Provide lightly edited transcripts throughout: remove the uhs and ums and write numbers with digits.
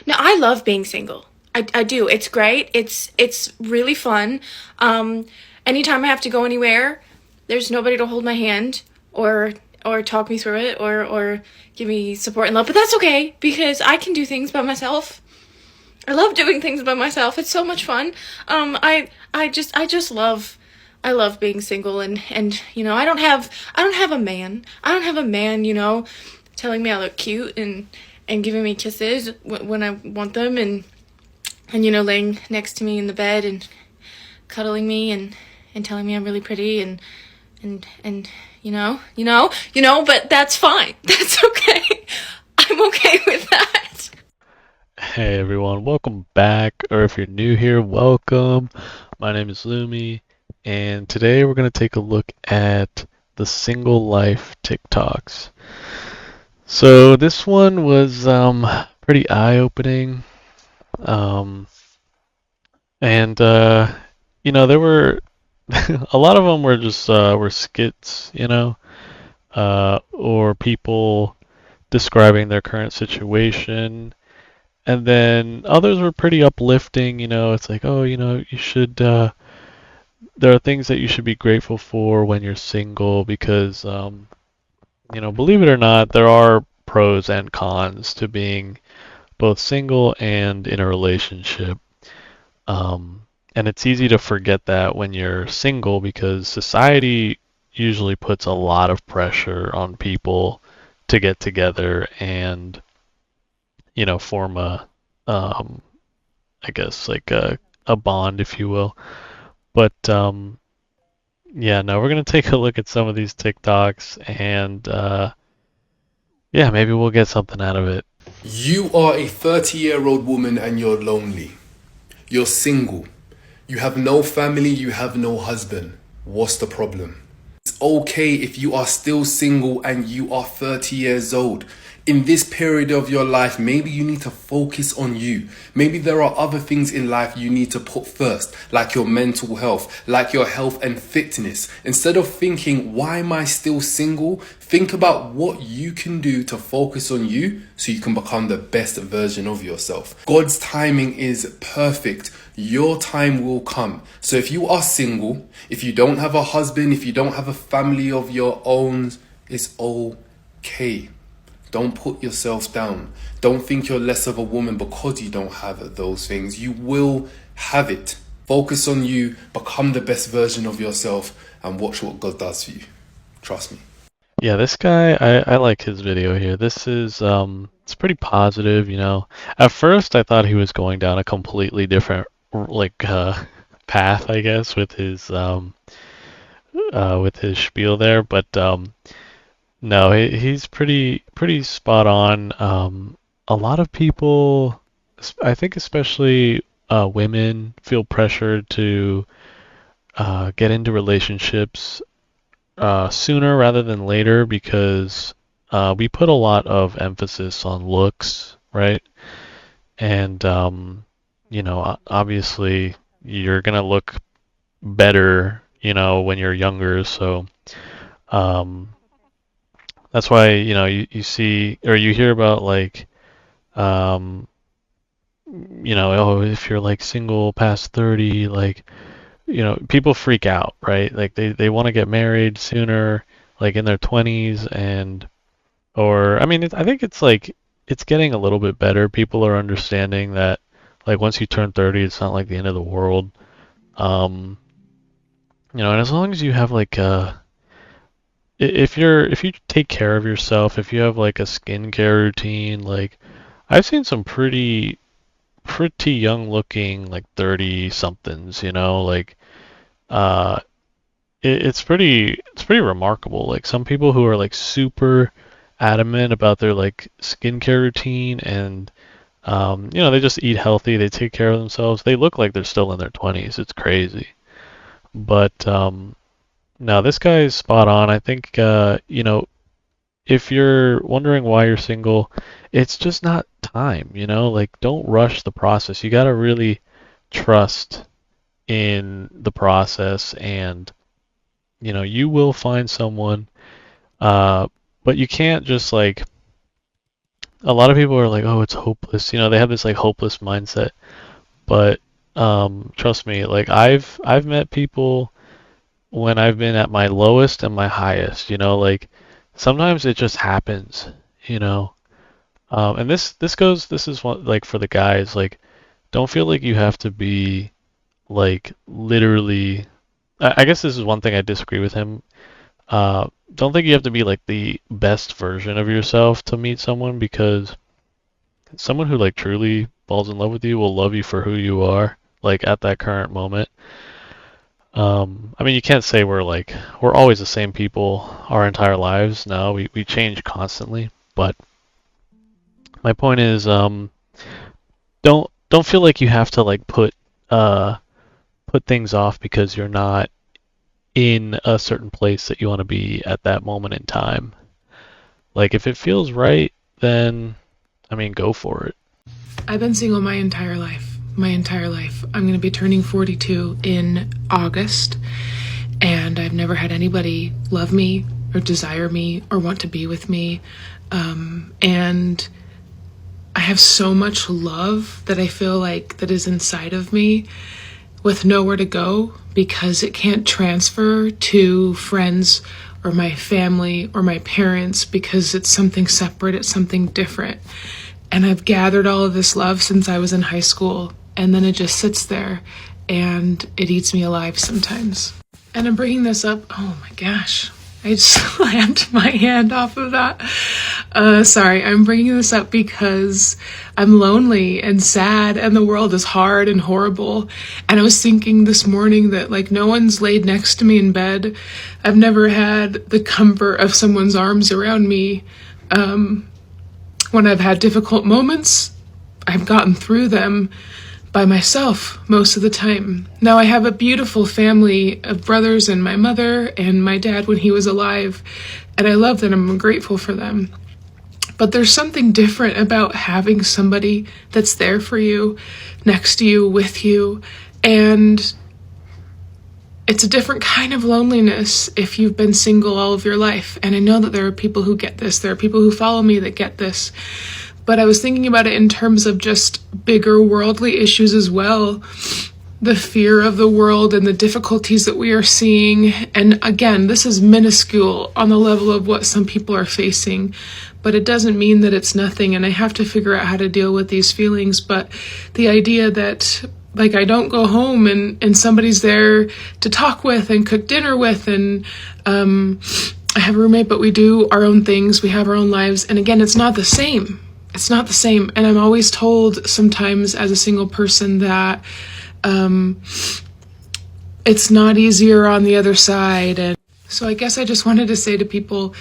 No, I love being single. I do. It's great. It's really fun. Um, Anytime I have to go anywhere, there's nobody to hold my hand or talk me through it or give me support and love. But that's okay because I can do things by myself. I love doing things by myself. It's so much fun. I just love I love being single and I don't have a man. I don't have a man, telling me I look cute and giving me kisses when I want them and laying next to me in the bed and cuddling me and telling me I'm really pretty and but that's fine. That's okay. I'm okay with that. Hey everyone, welcome back, or if you're new here, welcome. My name is Lumi, and today we're going to take a look at the single life TikToks. So this one was pretty eye-opening, um, and there were a lot of them were just were skits, or people describing their current situation. And then others were pretty uplifting, it's like, oh, you should, there are things that you should be grateful for when you're single because, believe it or not, there are pros and cons to being both single and in a relationship. And it's easy to forget that when you're single because society usually puts a lot of pressure on people to get together and, form um, I guess like a bond, if you will. But yeah, no, we're gonna take a look at some of these TikToks, and yeah, maybe we'll get something out of it. You are a 30-year-old woman and you're lonely. You're single. You have no family, you have no husband. What's the problem? It's okay if you are still single and you are 30 years old. In this period of your life, maybe you need to focus on you. Maybe there are other things in life you need to put first, like your mental health, like your health and fitness. Instead of thinking, why am I still single? Think about what you can do to focus on you so you can become the best version of yourself. God's timing is perfect. Your time will come. So if you are single, if you don't have a husband, if you don't have a family of your own, it's okay. Don't put yourself down. Don't think you're less of a woman because you don't have those things. You will have it. Focus on you, become the best version of yourself, and watch what God does for you. Trust me. Yeah, this guy, I like his video here. This is it's pretty positive, At first, I thought he was going down a completely different like path, I guess, with his spiel there, but no, he's pretty spot on. A lot of people, I think especially women, feel pressured to get into relationships sooner rather than later because we put a lot of emphasis on looks, right? And obviously you're gonna look better, when you're younger, so um, that's why, you see or you hear about like, um, oh, if you're like single past 30, like, people freak out, right? Like they want to get married sooner, like in their 20s or, I mean, I think it's like, it's getting a little bit better. People are understanding that like once you turn 30, it's not like the end of the world. Um, and as long as you have like if you take care of yourself, if you have like a skincare routine, like I've seen some pretty young looking like 30 somethings, like uh it's pretty remarkable. Like some people who are like super adamant about their like skincare routine and they just eat healthy, they take care of themselves. They look like they're still in their 20s. It's crazy. But no, this guy is spot on. I think if you're wondering why you're single, it's just not time, Like don't rush the process. You got to really trust in the process and you will find someone but you can't just like a lot of people are like, oh, it's hopeless. You know, they have this like hopeless mindset. But trust me, like I've met people when I've been at my lowest and my highest. You know, like sometimes it just happens. You know, and this is one like for the guys, like don't feel like you have to be like literally. I guess this is one thing I disagree with him. Don't think you have to be like the best version of yourself to meet someone because someone who like truly falls in love with you will love you for who you are, like at that current moment. I mean, you can't say we're always the same people our entire lives. No, we change constantly. But my point is, don't feel like you have to like put things off because you're not in a certain place that you want to be at that moment in time. Like if it feels right, then I mean, go for it. I've been single my entire life. My entire life. I'm going to be turning 42 in August, and I've never had anybody love me or desire me or want to be with me. And I have so much love that I feel like that is inside of me with nowhere to go because it can't transfer to friends or my family or my parents because it's something separate, it's something different. And I've gathered all of this love since I was in high school, and then it just sits there and it eats me alive sometimes. And I'm bringing this up, oh my gosh, I just slammed my hand off of that. Sorry, I'm bringing this up because I'm lonely and sad and the world is hard and horrible. And I was thinking this morning that like no one's laid next to me in bed. I've never had the comfort of someone's arms around me. When I've had difficult moments, I've gotten through them by myself most of the time. Now I have a beautiful family of brothers and my mother and my dad when he was alive, and I love them. I'm grateful for them. But there's something different about having somebody that's there for you, next to you, with you, and it's a different kind of loneliness if you've been single all of your life. And I know that there are people who get this. There are people who follow me that get this. But I was thinking about it in terms of just bigger worldly issues as well. The fear of the world and the difficulties that we are seeing. And again, this is minuscule on the level of what some people are facing. But it doesn't mean that it's nothing. And I have to figure out how to deal with these feelings. But the idea that like I don't go home and somebody's there to talk with and cook dinner with, and I have a roommate, but we do our own things, we have our own lives, and again, it's not the same. It's not the same. And I'm always told sometimes as a single person that it's not easier on the other side. And so I guess I just wanted to say to people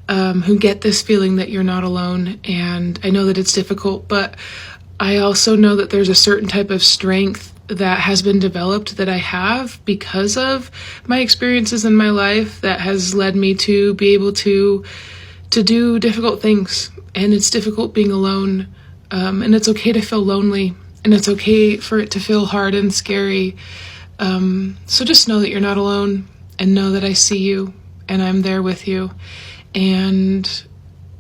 who get this feeling that you're not alone, and I know that it's difficult, but I also know that there's a certain type of strength that has been developed that I have because of my experiences in my life that has led me to be able to do difficult things. And it's difficult being alone. And it's okay to feel lonely. And it's okay for it to feel hard and scary. So just know that you're not alone, and know that I see you and I'm there with you. And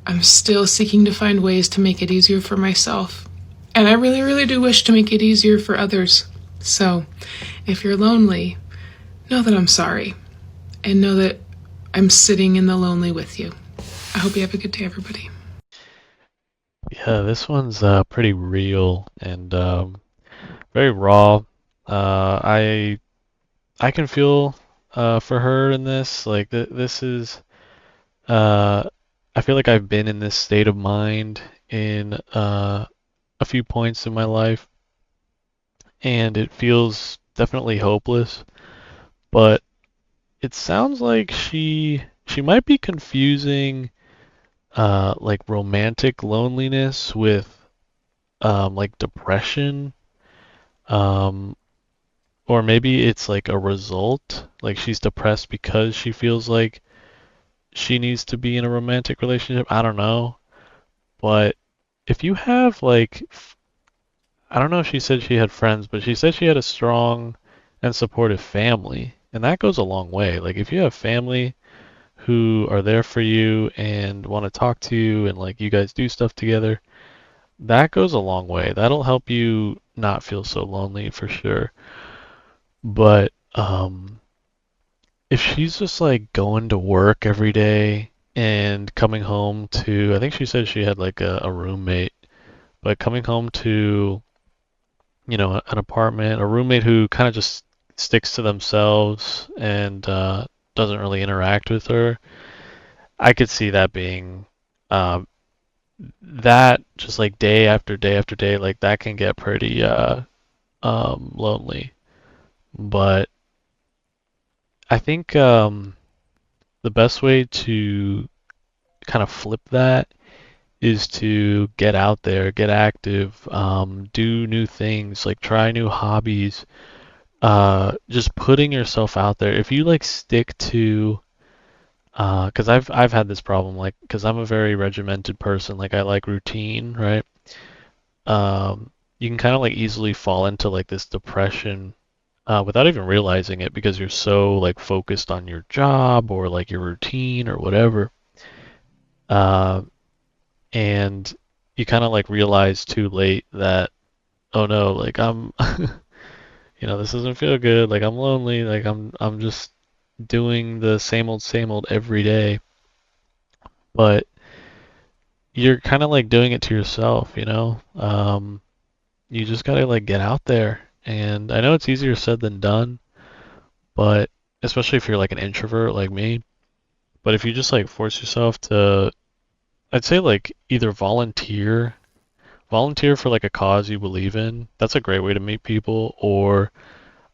I'm still seeking to find ways to make it easier for myself. And I really, really do wish to make it easier for others. So if you're lonely, know that I'm sorry, and know that I'm sitting in the lonely with you. I hope you have a good day, everybody. Yeah, this one's pretty real and very raw. I can feel for her in this. Like this is I feel like I've been in this state of mind in a few points in my life, and it feels definitely hopeless. But it sounds like she might be confusing like romantic loneliness with like depression, um, or maybe it's like a result, like she's depressed because she feels like she needs to be in a romantic relationship. I don't know, but if you have like I don't know if she said she had friends, but she said she had a strong and supportive family, and that goes a long way. Like if you have family who are there for you and want to talk to you and like you guys do stuff together, that goes a long way. That'll help you not feel so lonely for sure. But if she's just like going to work every day and coming home to, I think she said she had like a roommate, but coming home to, an apartment, a roommate who kind of just sticks to themselves and doesn't really interact with her, I could see that being uh, that just like day after day after day, like that can get pretty lonely. But I think the best way to kind of flip that is to get out there, get active, do new things, like try new hobbies, just putting yourself out there. If you like stick to, because I've had this problem, like, because I'm a very regimented person, like I like routine, right? You can kind of like easily fall into like this depression without even realizing it because you're so like focused on your job or like your routine or whatever. Uh, and you kind of like realize too late that, oh no, like I'm, this doesn't feel good. Like I'm lonely. Like I'm just doing the same old every day. But you're kind of like doing it to yourself, you know? You just gotta like get out there. And I know it's easier said than done, but especially if you're like an introvert like me. But if you just like force yourself to, I'd say like either volunteer for like a cause you believe in. That's a great way to meet people. Or,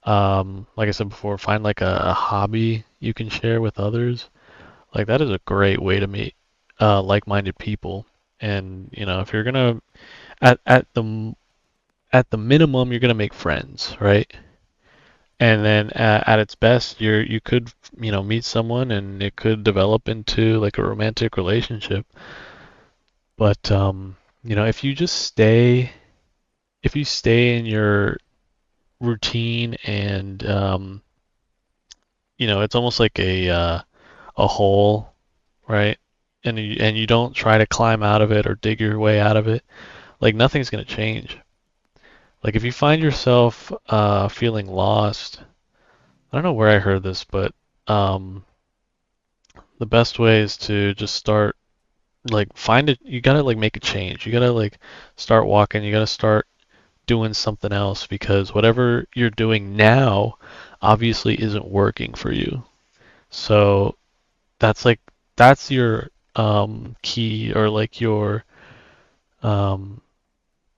like I said before, find like a hobby you can share with others. Like that is a great way to meet like-minded people. And if you're gonna at the minimum, you're gonna make friends, right? And then at its best, you could meet someone and it could develop into like a romantic relationship. But if you stay in your routine and it's almost like a hole, right? And you don't try to climb out of it or dig your way out of it, like nothing's gonna change. Like if you find yourself feeling lost, I don't know where I heard this, but um, the best way is to just start like find it. You gotta like make a change. You gotta like start walking. You gotta start doing something else because whatever you're doing now obviously isn't working for you. So that's like that's your key or like your um,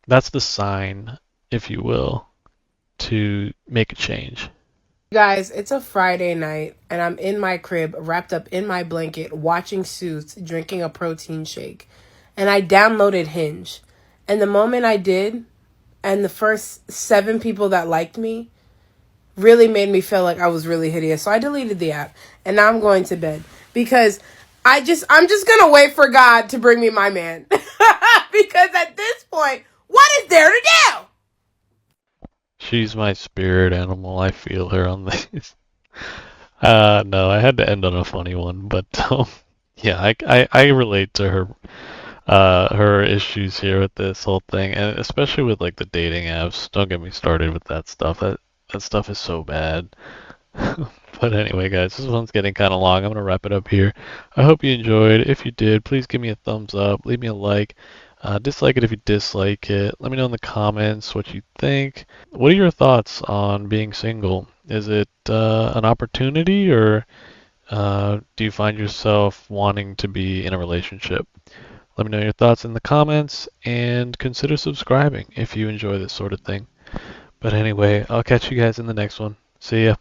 that's the sign, if you will, to make a change. Guys, it's a Friday night and I'm in my crib, wrapped up in my blanket, watching Suits, drinking a protein shake. And I downloaded Hinge. And the moment I did, and the first 7 people that liked me really made me feel like I was really hideous. So I deleted the app and now I'm going to bed because I'm just gonna wait for God to bring me my man. Because at this point, what is there to do? She's my spirit animal. I feel her on this. No, I had to end on a funny one, but yeah, I relate to her issues here with this whole thing, and especially with like the dating apps. Don't get me started with that stuff. That stuff is so bad. But anyway, guys, this one's getting kind of long. I'm gonna wrap it up here. I hope you enjoyed. If you did, please give me a thumbs up. Leave me a like. Dislike it if you dislike it. Let me know in the comments what you think. What are your thoughts on being single? Is it an opportunity, or do you find yourself wanting to be in a relationship? Let me know your thoughts in the comments and consider subscribing if you enjoy this sort of thing. But anyway, I'll catch you guys in the next one. See ya.